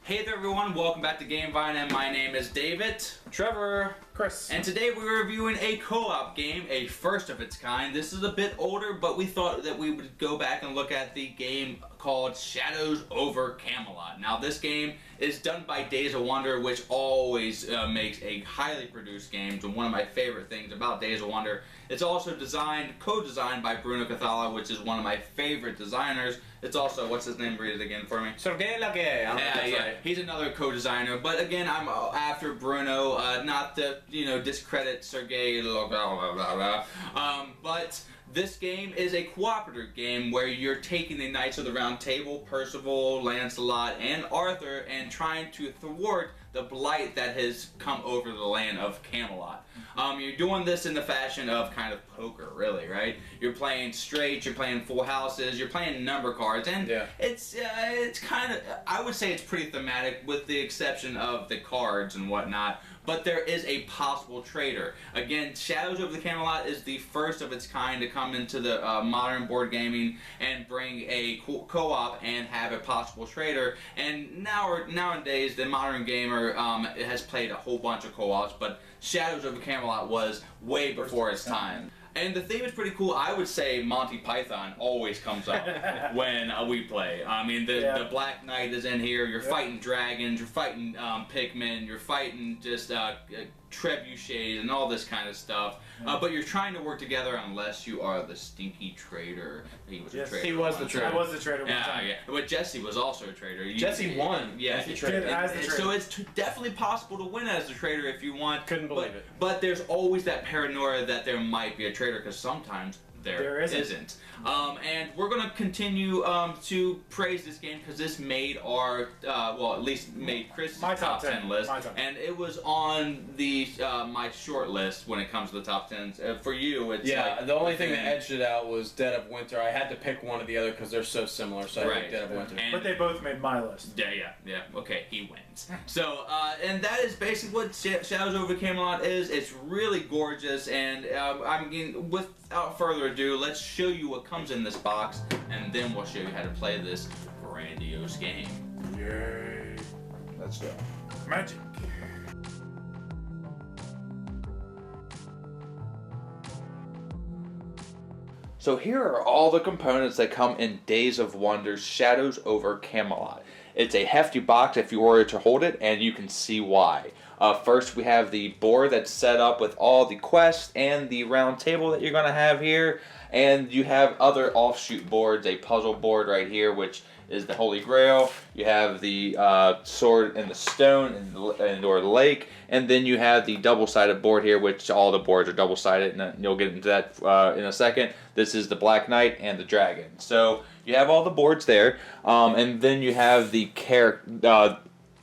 Hey there everyone, welcome back to Gamevine, and my name is David. Trevor. Chris. And today we're reviewing a co-op game, a first of its kind. This is a bit older, but we thought that we would go back and look at the game called Shadows over Camelot. Now this game is done by Days of Wonder, which always makes a highly produced game. And one of my favorite things about Days of Wonder. It's also co-designed by Bruno Cathala, which is one of my favorite designers. It's also, what's his name? Read it again for me. Sergei Lage. Yeah. He's another co-designer, but again, I'm after Bruno, not to discredit Sergei, blah blah blah blah. But this game is a cooperative game where you're taking the Knights of the Round Table, Percival, Lancelot, and Arthur, and trying to thwart the blight that has come over the land of Camelot. You're doing this in the fashion of kind of poker, really, right? You're playing straight, you're playing full houses, you're playing number cards, and it's kind of, I would say it's pretty thematic with the exception of the cards and whatnot. But there is a possible traitor. Again, Shadows over the Camelot is the first of its kind to come into the modern board gaming and bring a co-op and have a possible traitor. And nowadays, the modern gamer has played a whole bunch of co-ops, but Shadows over Camelot was way before its time. And the theme is pretty cool. I would say Monty Python always comes up when we play. I mean, the Black Knight is in here. You're fighting dragons. You're fighting Pikmin. You're fighting just trebuchets and all this kind of stuff. But you're trying to work together unless you are the stinky traitor. He was a traitor. He was the traitor. I was the traitor one time. Yeah. But Jesse was also a traitor. Jesse won. Yeah, as the traitor. So it's definitely possible to win as a traitor if you want. Couldn't believe it. But there's always that paranoia that there might be a traitor, because sometimes there isn't. And we're going to continue to praise this game because this made our, well, at least made Chris's top 10 list. And it was on the my short list when it comes to the top 10s. For you, it's the only thing that edged it out was Dead of Winter. I had to pick one or the other because they're so similar, so I picked Dead of Winter. But they both made my list. Yeah. Okay, he wins. So, and that is basically what Shadows over Camelot is. It's really gorgeous, and without further ado, let's show you what comes in this box, and then we'll show you how to play this grandiose game. Yay. Let's go. Magic. So here are all the components that come in Days of Wonder's Shadows over Camelot. It's a hefty box if you were to hold it, and you can see why. First, we have the board that's set up with all the quests and the round table that you're going to have here. And you have other offshoot boards, a puzzle board right here, which is the Holy Grail. You have the sword and the stone and or the lake. And then you have the double-sided board here, which all the boards are double-sided, and you'll get into that in a second. This is the Black Knight and the Dragon. So you have all the boards there. And then you have the character...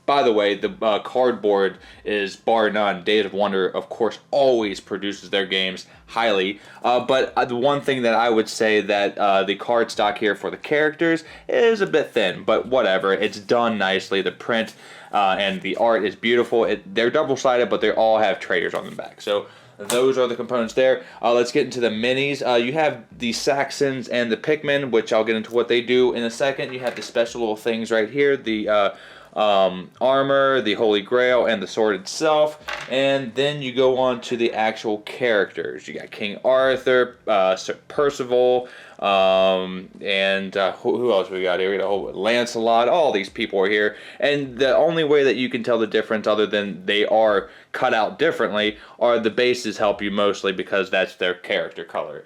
by the way, the cardboard is bar none. Days of Wonder, of course, always produces their games highly. But the one thing that I would say that the card stock here for the characters is a bit thin. But whatever, it's done nicely. The print and the art is beautiful. They're double-sided, but they all have traitors on the back. So those are the components there. Let's get into the minis. You have the Saxons and the Pikmin, which I'll get into what they do in a second. You have the special little things right here. The... armor, the Holy Grail, and the sword itself. And then you go on to the actual characters. You got King Arthur, Sir Percival, and who else we got here? We got Lancelot. All these people are here. And the only way that you can tell the difference, other than they are cut out differently, are the bases help you mostly because that's their character color.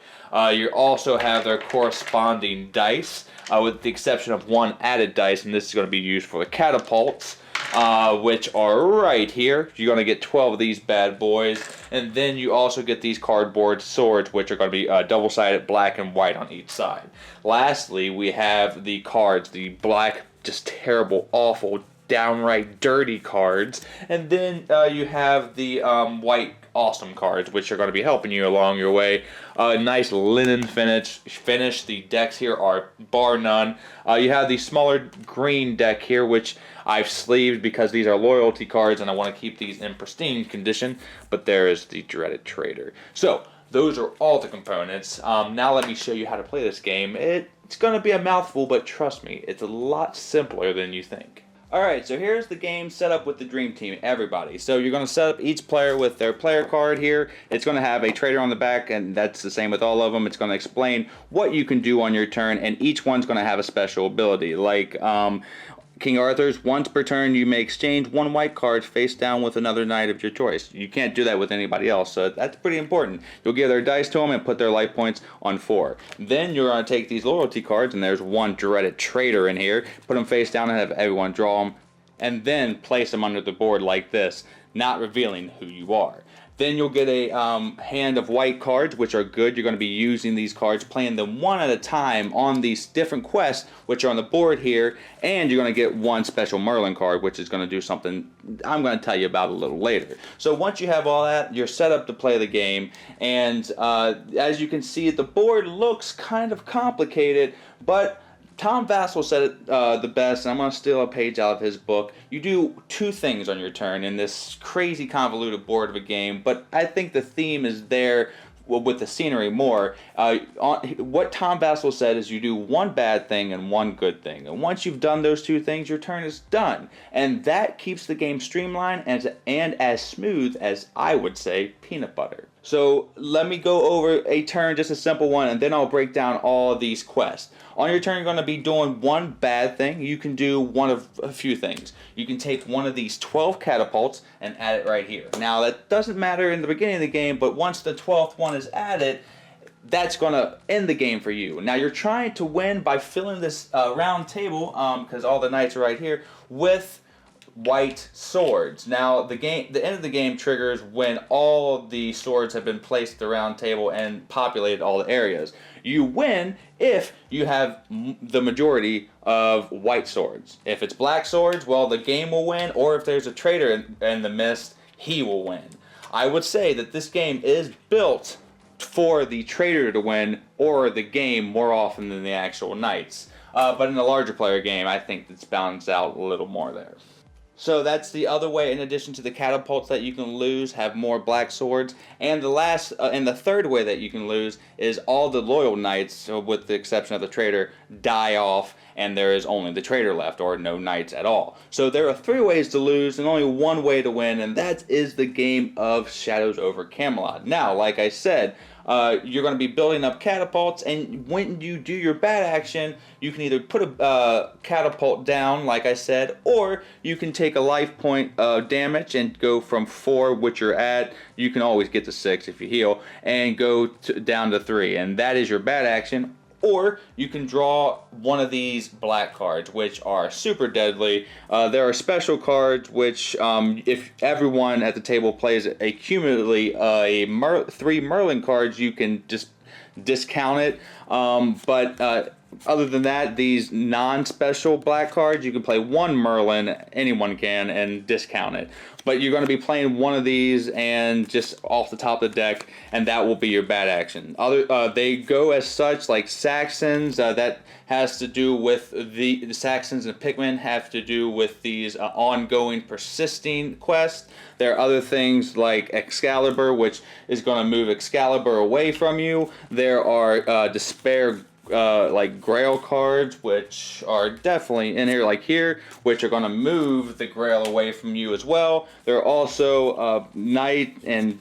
You also have their corresponding dice, with the exception of one added dice, and this is going to be used for the catapults, which are right here. You're going to get 12 of these bad boys, and then you also get these cardboard swords, which are going to be double-sided, black and white on each side. Lastly, we have the cards, the black, just terrible, awful, downright dirty cards, and then you have the white awesome cards, which are going to be helping you along your way. Nice linen finish. The decks here are bar none. You have the smaller green deck here, which I've sleeved because these are loyalty cards and I want to keep these in pristine condition, but there is the dreaded traitor. So those are all the components. Now let me show you how to play this game. It's going to be a mouthful, but trust me, it's a lot simpler than you think. Alright, so here's the game set up with the Dream Team, everybody. So you're going to set up each player with their player card here. It's going to have a traitor on the back, and that's the same with all of them. It's going to explain what you can do on your turn, and each one's going to have a special ability. Like King Arthur's, once per turn you may exchange one white card face down with another knight of your choice. You can't do that with anybody else, so that's pretty important. You'll give their dice to them and put their life points on 4. Then you're going to take these loyalty cards, and there's one dreaded traitor in here, put them face down and have everyone draw them, and then place them under the board like this, not revealing who you are. Then you'll get a hand of white cards, which are good. You're going to be using these cards, playing them one at a time on these different quests, which are on the board here. And you're going to get one special Merlin card, which is going to do something I'm going to tell you about a little later. So once you have all that, you're set up to play the game. And as you can see, the board looks kind of complicated, but Tom Vassell said it the best, and I'm going to steal a page out of his book. You do 2 things on your turn in this crazy convoluted board of a game, but I think the theme is there with the scenery more. What Tom Vassell said is you do 1 bad thing and 1 good thing. And once you've done those 2 things, your turn is done. And that keeps the game streamlined and as smooth as, I would say, peanut butter. So let me go over a turn, just a simple one, and then I'll break down all of these quests. On your turn, you're going to be doing 1 bad thing. You can do one of a few things. You can take one of these 12 catapults and add it right here. Now, that doesn't matter in the beginning of the game, but once the 12th one is added, that's going to end the game for you. Now, you're trying to win by filling this round table, because all the knights are right here, with white swords. Now, the end of the game triggers when all the swords have been placed at the round table and populated all the areas. You win if you have the majority of white swords. If it's black swords, well, the game will win, or if there's a traitor in the mist, he will win. I would say that this game is built for the traitor to win, or the game more often than the actual knights. But in a larger player game, I think it's balanced out a little more there. So that's the other way, in addition to the catapults that you can lose, have more black swords. And the last, and the third way that you can lose is all the loyal knights, so with the exception of the traitor, die off, and there is only the traitor left, or no knights at all. So there are 3 ways to lose, and only 1 way to win, and that is the game of Shadows over Camelot. Now, like I said, you're going to be building up catapults, and when you do your bad action, you can either put a catapult down, like I said, or you can take a life point of damage and go from 4, which you're at, you can always get to 6 if you heal, and go down to 3, and that is your bad action. Or you can draw one of these black cards, which are super deadly. There are special cards, which if everyone at the table plays cumulatively 3 Merlin cards, you can just discount it. But other than that, these non-special black cards, you can play 1 Merlin, anyone can, and discount it. But you're going to be playing one of these and just off the top of the deck, and that will be your bad action. They go as such, like Saxons, that has to do with the Saxons and Pikmin have to do with these ongoing, persisting quests. There are other things like Excalibur, which is going to move Excalibur away from you. There are Despair like Grail cards, which are definitely in here, like here, which are going to move the Grail away from you as well. There are also Knight and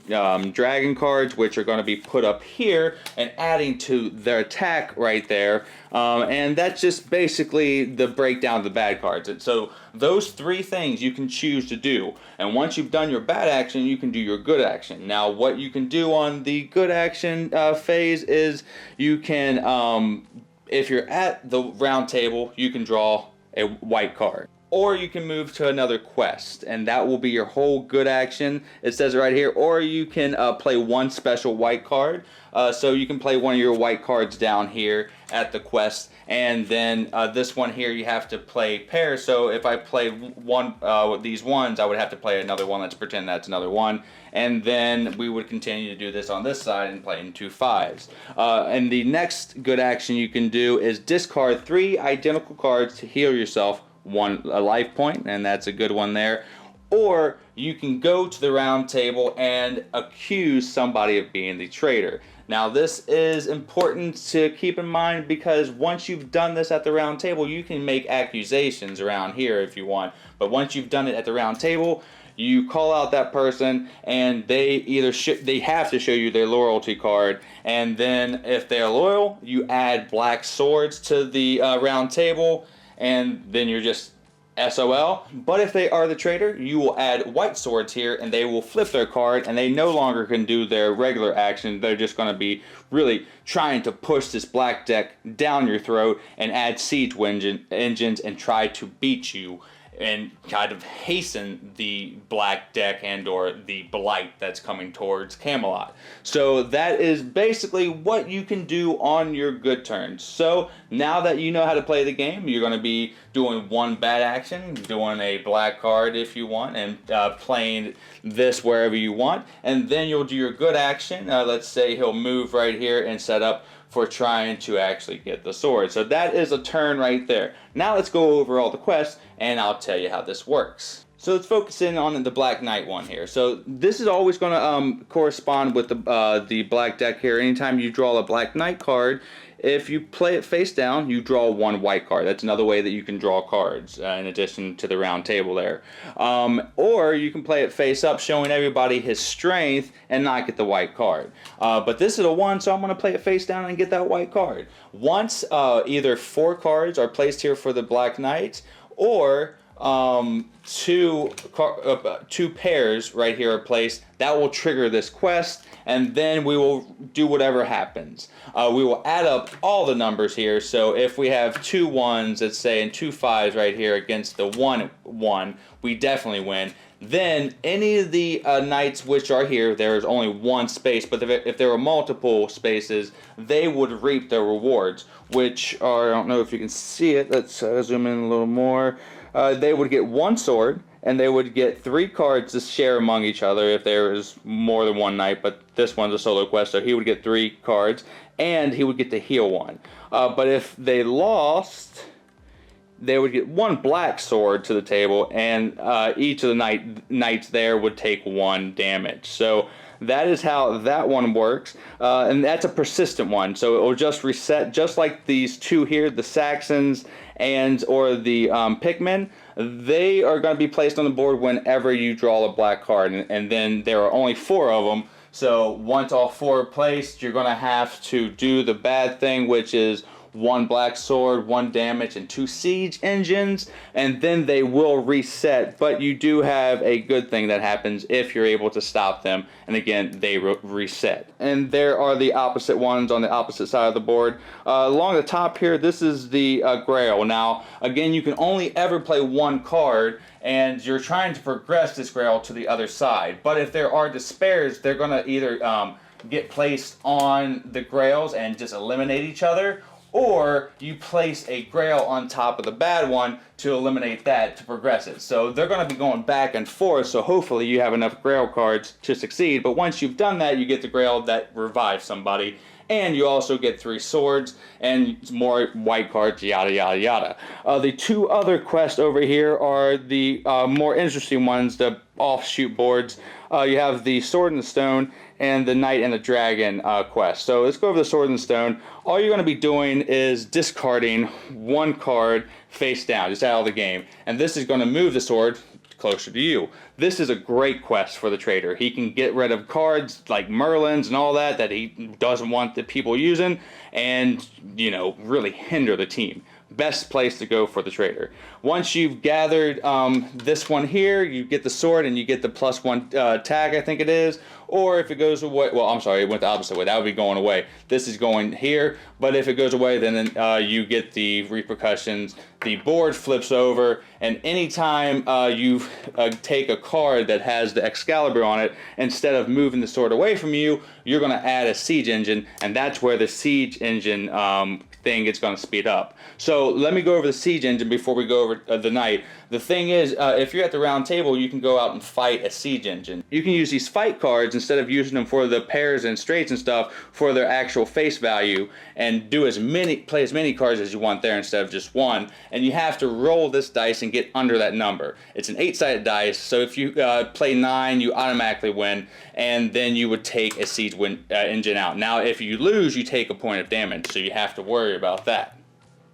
Dragon cards, which are going to be put up here and adding to their attack right there. And that's just basically the breakdown of the bad cards. And so those 3 things you can choose to do. And once you've done your bad action, you can do your good action. Now, what you can do on the good action phase is you can, if you're at the round table, you can draw a white card. Or you can move to another quest, and that will be your whole good action. It says it right here. Or you can play 1 special white card. So you can play one of your white cards down here at the quest, and then this one here you have to play pairs. So if I play one with these ones, I would have to play another one. Let's pretend that's another one, and then we would continue to do this on this side and play in 2 5s. And the next good action you can do is discard 3 identical cards to heal yourself a life point, and that's a good one there. Or you can go to the round table and accuse somebody of being the traitor. Now this is important to keep in mind because once you've done this at the round table, you can make accusations around here if you want. But once you've done it at the round table, you call out that person and they either they have to show you their loyalty card, and then if they're loyal, you add black swords to the round table, and then you're just SOL. But if they are the traitor, you will add white swords here and they will flip their card and they no longer can do their regular action. They're just going to be really trying to push this black deck down your throat and add siege engines and try to beat you and kind of hasten the black deck and or the blight that's coming towards Camelot. So that is basically what you can do on your good turns. So now that you know how to play the game, you're going to be doing one bad action, doing a black card if you want, and playing this wherever you want, and then you'll do your good action. Let's say he'll move right here and set up for trying to actually get the sword. So that is a turn right there. Now let's go over all the quests and I'll tell you how this works. So let's focus in on the Black Knight one here. So this is always going to correspond with the black deck here. Anytime you draw a Black Knight card, if you play it face down, you draw one white card. That's another way that you can draw cards in addition to the round table there. Or you can play it face up, showing everybody his strength and not get the white card. But this is a 1, so I'm going to play it face down and get that white card. Once either 4 cards are placed here for the Black Knight, or two pairs right here are placed, that will trigger this quest, and then we will do whatever happens. We will add up all the numbers here, so if we have 2 1s, let's say, and 2 5s right here against the 1 1, we definitely win. Then any of the knights which are here, there is only 1 space, but if there were multiple spaces, they would reap their rewards, which are, I don't know if you can see it, let's zoom in a little more. They would get 1 sword, and they would get 3 cards to share among each other if there is more than 1 knight, but this one's a solo quest, so he would get 3 cards, and he would get to heal 1. But if they lost, they would get 1 black sword to the table, and each of the knights there would take 1 damage. So that is how that one works, and that's a persistent one, so it will just reset, just like these 2 here, the Saxons or the Pikmin. They are going to be placed on the board whenever you draw a black card, and then there are only 4 of them. So once all 4 are placed, you're going to have to do the bad thing, which is 1 black sword, 1 damage, and 2 siege engines, and then they will reset. But you do have a good thing that happens if you're able to stop them, and again, they reset. And there are the opposite ones on the opposite side of the board. Along the top here, this is the Grail. Now, again, you can only ever play 1 card, and you're trying to progress this Grail to the other side. But if there are despairs, they're going to either get placed on the Grails and just eliminate each other, or you place a Grail on top of the bad one to eliminate that to progress it. So they're going to be going back and forth, so hopefully you have enough Grail cards to succeed. But once you've done that, you get the Grail that revives somebody, and you also get 3 swords and more white cards, yada yada yada. The 2 other quests over here are the more interesting ones, the offshoot boards. You have the Sword and the Stone and the Knight and the Dragon quest. So let's go over the Sword and the Stone. All you're going to be doing is discarding 1 card face down, just out of the game. And this is going to move the sword closer to you. This is a great quest for the trader. He can get rid of cards like Merlins and all that he doesn't want the people using, and, you know, really hinder the team. Best place to go for the trader. Once you've gathered this one here, you get the sword and you get the +1 tag, I think it is. Or if it goes away, well, I'm sorry, it went the opposite way. That would be going away. This is going here, but if it goes away, then you get the repercussions. The board flips over, and anytime you take a card that has the Excalibur on it, instead of moving the sword away from you, you're going to add a siege engine, and that's where the siege engine thing, it's going to speed up. So let me go over the siege engine before we go over the knight. The thing is, if you're at the round table, you can go out and fight a siege engine. You can use these fight cards instead of using them for the pairs and straights and stuff for their actual face value, and play as many cards as you want there instead of just one. And you have to roll this dice and get under that number. It's an 8-sided dice, so if you play 9, you automatically win, and then you would take a siege engine out. Now, if you lose, you take a point of damage, so you have to worry about that.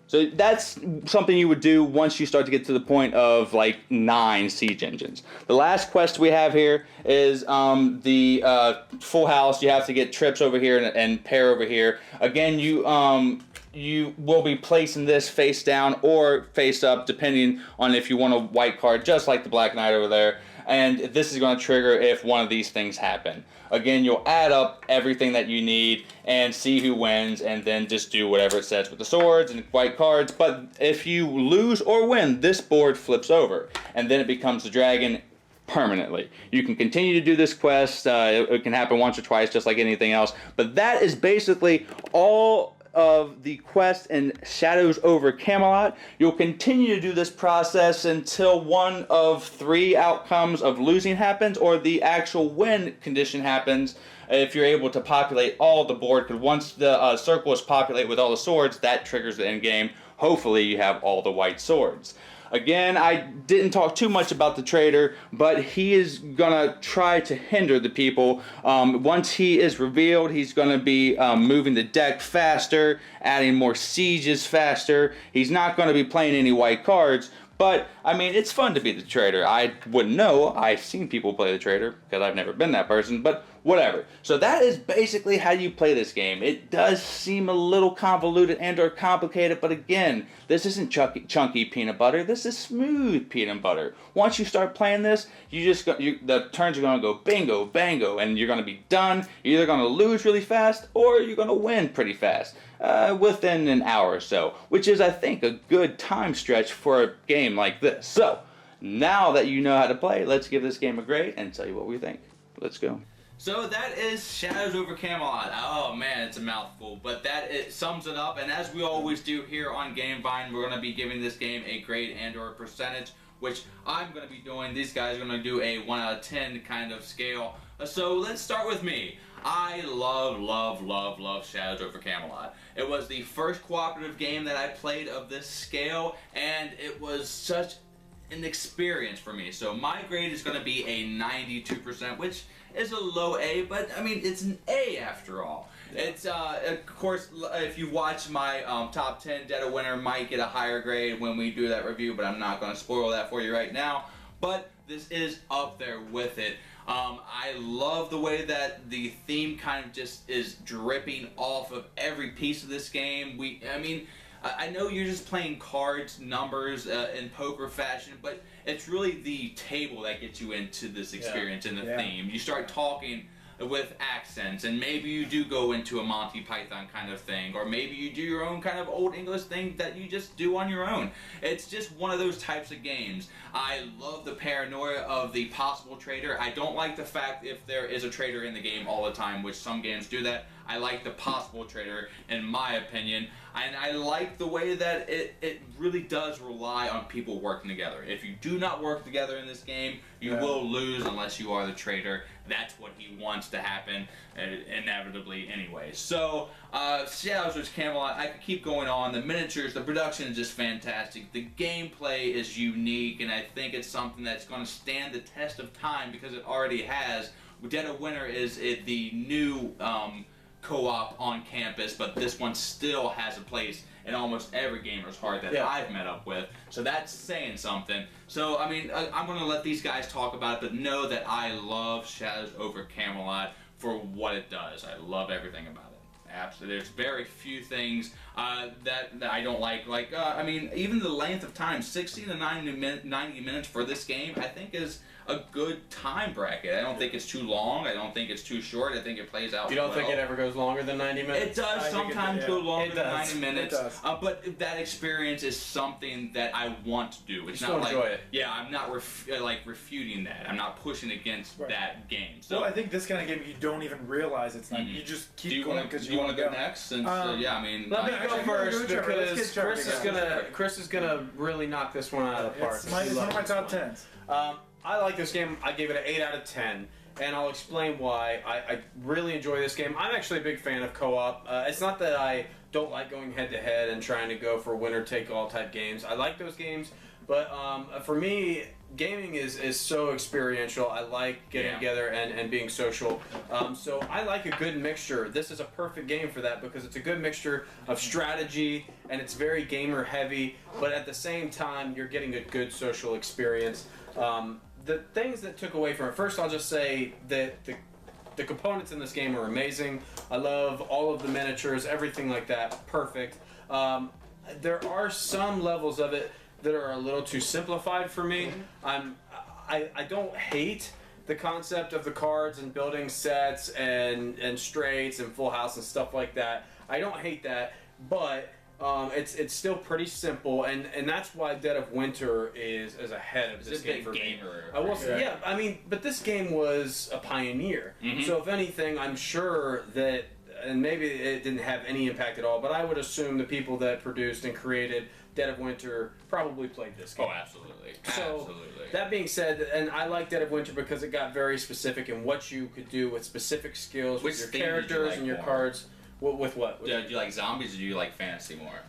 So that's something you would do once you start to get to the point of like 9 siege engines. The last quest we have here is the full house. You have to get trips over here and pair over here. Again, you will be placing this face down or face up, depending on if you want a white card, just like the Black Knight over there. And this is going to trigger if one of these things happen. Again, you'll add up everything that you need and see who wins, and then just do whatever it says with the swords and white cards. But if you lose or win, this board flips over, and then it becomes the dragon permanently. You can continue to do this quest. It can happen once or twice, just like anything else. But that is basically all of the quest in Shadows over Camelot. You'll continue to do this process until one of 3 outcomes of losing happens, or the actual win condition happens, if you're able to populate all the board, because once the circle is populated with all the swords, that triggers the end game. Hopefully you have all the white swords. Again, I didn't talk too much about the traitor, but he is going to try to hinder the people. Once he is revealed, he's going to be moving the deck faster, adding more sieges faster. He's not going to be playing any white cards, but, I mean, it's fun to be the traitor. I wouldn't know. I've seen people play the traitor, because I've never been that person, but whatever. So that is basically how you play this game. It does seem a little convoluted and or complicated, but again, this isn't chunky peanut butter. This is smooth peanut butter. Once you start playing this, the turns are going to go bingo, bango, and you're going to be done. You're either going to lose really fast, or you're going to win pretty fast. Within an hour or so, which is, I think, a good time stretch for a game like this. So, now that you know how to play, let's give this game a grade and tell you what we think. Let's go. So that is Shadows over Camelot. Oh man, it's a mouthful, but it sums it up. And as we always do here on Gamevine, we're going to be giving this game a grade and or a percentage, which I'm going to be doing. These guys are going to do a 1 out of 10 kind of scale. So let's start with me. I love Shadows over Camelot. It was the first cooperative game that I played of this scale, and it was such an experience for me. So my grade is going to be a 92%, which is a low A, but I mean, it's an A after all. It's, of course, if you watch my top 10, Dead of Winter might get a higher grade when we do that review, but I'm not going to spoil that for you right now. But this is up there with it. I love the way that the theme kind of just is dripping off of every piece of this game. I know you're just playing cards, numbers, in poker fashion, but it's really the table that gets you into this experience and the theme. You start talking with accents, and maybe you do go into a Monty Python kind of thing, or maybe you do your own kind of old English thing that you just do on your own. It's just one of those types of games. I love the paranoia of the possible traitor. I don't like the fact if there is a traitor in the game all the time, which some games do that. I like the possible traitor, in my opinion. And I like the way that it really does rely on people working together. If you do not work together in this game, you will lose unless you are the traitor. That's what he wants to happen, inevitably anyway. So, Shadows vs. Camelot, I could keep going on. The miniatures, the production is just fantastic. The gameplay is unique, and I think it's something that's going to stand the test of time because it already has. Dead of Winter is the new co-op on campus, but this one still has a place in almost every gamer's heart that I've met up with. So that's saying something. So, I mean, I'm going to let these guys talk about it, but know that I love Shadows over Camelot for what it does. I love everything about it. Absolutely. There's very few things that I don't like. I mean, even the length of time, 60 to 90 minutes for this game, I think is a good time bracket. I don't think it's too long. I don't think it's too short. I think it plays out. You don't well. think it ever goes longer than 90 minutes? It does sometimes go longer than 90 minutes. It does. But that experience is something that I want to do. It's You not still like enjoy it. yeah, I'm not refuting that. I'm not pushing against that game. So Well, I think this kind of game you don't even realize it's not. You just do keep you going want because to you want to go next? Since yeah, I mean, Let me go actually, first go Trevor. Let's because get Trevor together. Chris is gonna really knock this one out of the park. It's one of my top 10s. I like this game. I gave it an 8 out of 10, and I'll explain why. I really enjoy this game. I'm actually a big fan of co-op. It's not that I don't like going head-to-head and trying to go for winner-take-all type games. I like those games, but for me, gaming is so experiential. I like getting together and being social. So I like a good mixture. This is a perfect game for that because it's a good mixture of strategy and it's very gamer heavy, but at the same time, you're getting a good social experience. The things that took away from it, first I'll just say that the components in this game are amazing. I love all of the miniatures, everything like that, perfect. There are some levels of it that are a little too simplified for me. I don't hate the concept of the cards and building sets and straights and full house and stuff like that. I don't hate that, but it's still pretty simple, and that's why Dead of Winter is ahead of this game for me. I will say, yeah, I mean, but this game was a pioneer. So if anything, I'm sure that, and maybe it didn't have any impact at all, but I would assume the people that produced and created Dead of Winter probably played this game. oh, absolutely. So, Absolutely. that being said, and I like Dead of Winter because it got very specific in what you could do with specific skills, Which with your theme did you characters like and your more? cards. With what? Do you like zombies or do you like fantasy more?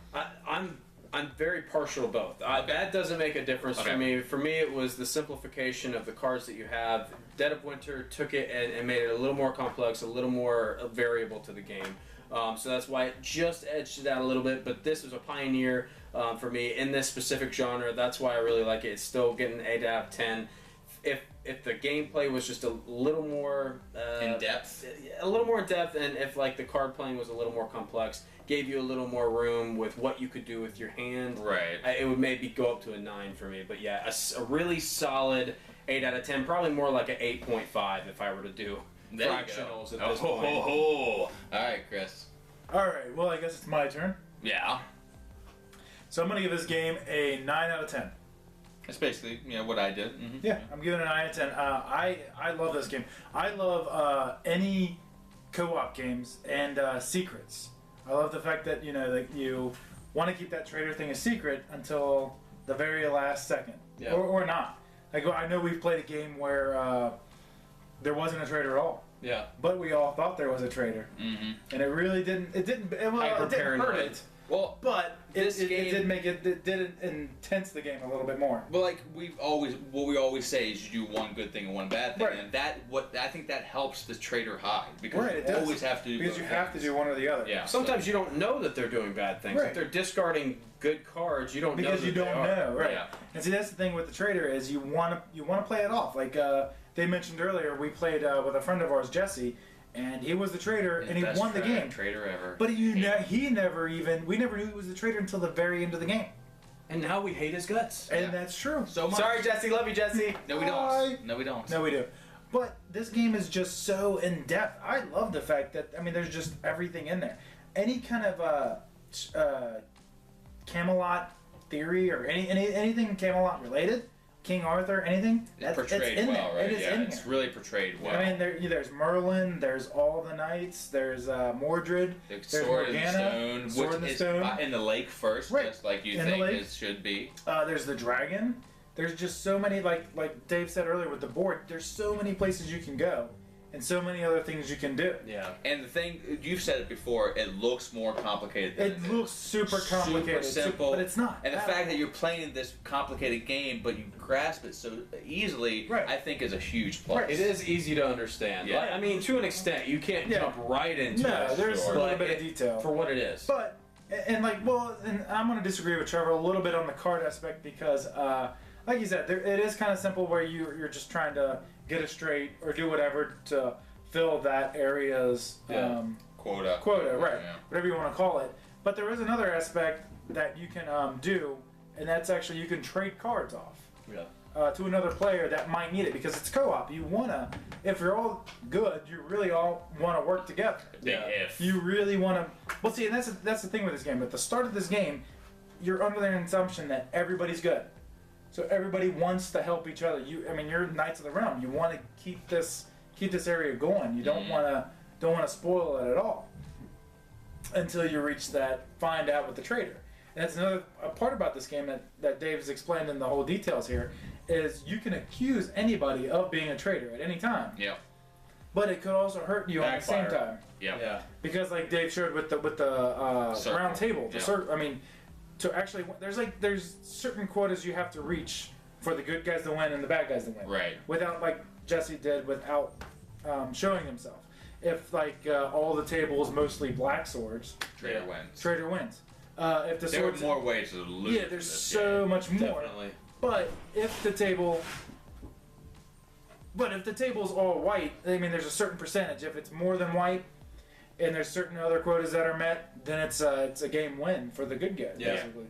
I'm very partial to both. That doesn't make a difference for me. For me, it was the simplification of the cards that you have. Dead of Winter took it and made it a little more complex, a little more variable to the game. So that's why it just edged it out a little bit. But this was a pioneer for me in this specific genre. That's why I really like it. It's still getting 8 out of 10. If the gameplay was just a little more in depth, and if like the card playing was a little more complex, gave you a little more room with what you could do with your hand, right? It would maybe go up to a 9 for me. But yeah, a really solid 8 out of 10, probably more like an 8.5 if I were to do fractionals at this point. All right, Chris. All right, well, I guess it's my turn. Yeah. So I'm going to give this game a 9 out of 10. That's basically what I did. Yeah, I'm giving it a 9 out of 10. I love this game. I love any co-op games and secrets. I love the fact that like you want to keep that traitor thing a secret until the very last second, or not. Like I know we've played a game where there wasn't a traitor at all. Yeah. But we all thought there was a traitor, and it really didn't. It didn't hurt it. Well, but it did intense the game a little bit more. But like we always say is you do one good thing and one bad thing, and I think that helps the traitor hide because you always have to do because you have to do one or the other. Yeah. Sometimes you don't know that they're doing bad things. Right. If they're discarding good cards, you don't know because you don't know, right? Yeah. And see, that's the thing with the traitor is you want to play it off. Like they mentioned earlier, we played with a friend of ours, Jesse. And he was the traitor, and he won the game. Traitor ever. But we never knew he was the traitor until the very end of the game. And now we hate his guts. And that's true. So much. Sorry, Jesse. Love you, Jesse. No, we don't. No, we don't. No, we do. But this game is just so in depth. I love the fact that there's just everything in there. Any kind of Camelot theory or anything Camelot related. King Arthur, anything? It's portrayed in well, there. right? It is in It's here. really portrayed well. I mean, there's Merlin, there's all the knights, there's Mordred, The there's sword Morgana, in the stone, sword which in the is stone. in the lake first, Right. just like you In the think lake. it should be. There's the dragon. There's just so many, like Dave said earlier with the board, there's so many places you can go. And so many other things you can do. Yeah. And the thing, you've said it before, it looks more complicated than It looks super complicated. Super simple. But it's not. And the fact that you're playing this complicated game, but you grasp it so easily, Right. I think is a huge plus. Right. It is easy to understand. Yeah. Like, I mean, to an extent, you can't jump right into No, it. there's a But little bit of detail. for what it is. But, and I'm going to disagree with Trevor a little bit on the card aspect because, like you said, it is kind of simple where you're just trying to get it straight or do whatever to fill that area's quota, right? Yeah. Whatever you want to call it. But there is another aspect that you can do, and that's actually you can trade cards off. Yeah. to another player that might need it, because it's co-op. You wanna, if you're all good, you really all want to work together. If. You really want to. Well, see, and that's the thing with this game. At the start of this game, you're under the assumption that everybody's good, so everybody wants to help each other. You're Knights of the Realm. You want to keep this area going. You don't want to spoil it at all until you reach that find out with the traitor. And that's another part about this game that Dave has explained in the whole details here, is you can accuse anybody of being a traitor at any time. Yeah. But it could also hurt you at the same time. Yeah. Because like Dave showed with the round table, there's certain quotas you have to reach for the good guys to win and the bad guys to win. Right. Without, like Jesse did, without showing himself. If all the tables mostly black swords, Traitor wins. Traitor wins. If the There swords, are more ways to lose. yeah, there's so much more. Definitely. But if the table's all white, I mean, there's a certain percentage. If it's more than white, and there's certain other quotas that are met, then it's a game win for the good guys, basically.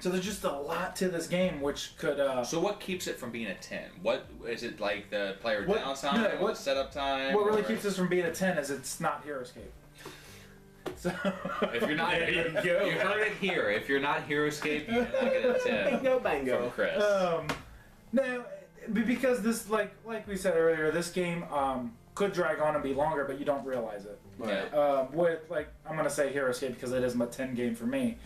So there's just a lot to this game, which could. So what keeps it from being a 10? What is it, like the player What- downtime? no, what- setup time? What really or- keeps this from being a 10 is it's not Hero Escape. So If you're not, There you you go. heard it here. If you're not Hero Escape, you're not getting a 10 Bingo, bango. from Chris. no, because this, like we said earlier, this game could drag on and be longer, but you don't realize it. Yeah. With I'm gonna say Hero Escape because it is a 10 game for me.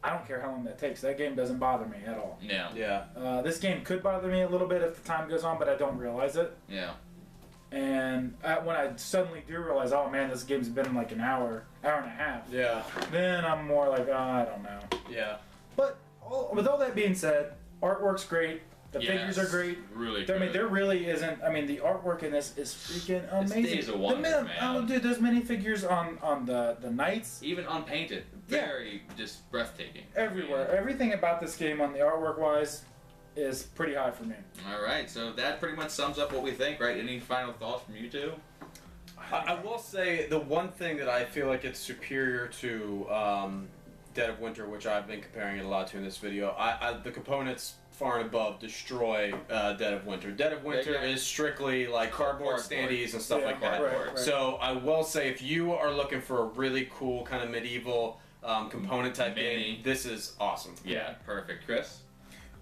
I don't care how long that takes. That game doesn't bother me at all. Yeah. Yeah. This game could bother me a little bit if the time goes on, but I don't realize it. Yeah. And when I suddenly do realize, oh man, this game's been like an hour and a half, Yeah. then I'm more like, oh, I don't know. Yeah. But with all that being said, artwork's great. The figures are great. Really I good. mean, there really isn't. I mean, the artwork in this is freaking amazing. Days of Wonder, man. Oh, dude, there's many figures on the knights Even unpainted. Very just breathtaking. everywhere. Everything about this game on the artwork wise is pretty high for me. All right, so that pretty much sums up what we think, right? Any final thoughts from you two? I will say the one thing that I feel like it's superior to Dead of Winter, which I've been comparing it a lot to in this video. The components far and above destroy Dead of Winter. Dead of Winter is strictly like cardboard standees and stuff like that. Right. So I will say, if you are looking for a really cool kind of medieval component type game, this is awesome. Yeah, perfect. Chris?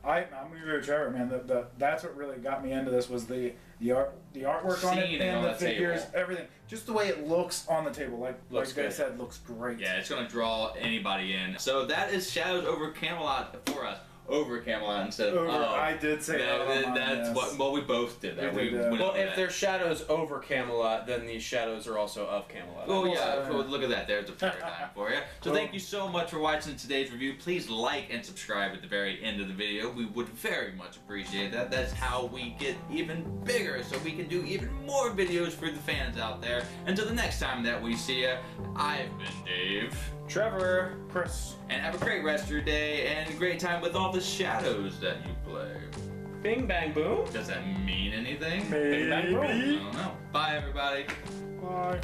I'm agree with Trevor, man. That's what really got me into this was the artwork on it Seeing it and on the the figures, table. everything. Just the way it looks on the table, like Looks they good. said, looks great. Yeah, it's going to draw anybody in. So that is Shadows over Camelot for us. Over Camelot instead of I did say that's what we both did. That We did, went Well, on if that. there's shadows over Camelot, then these shadows are also of Camelot. Oh yeah, Yeah. look at that. There's a paradigm for you. So thank you so much for watching today's review. Please like and subscribe at the very end of the video. We would very much appreciate that. That's how we get even bigger, so we can do even more videos for the fans out there. Until the next time that we see you, I've been Dave. Trevor. Chris. And have a great rest of your day and a great time with all the shadows that you play. Bing, bang, boom. Does that mean anything? Bing, bang, boom. I don't know. Bye everybody. Bye.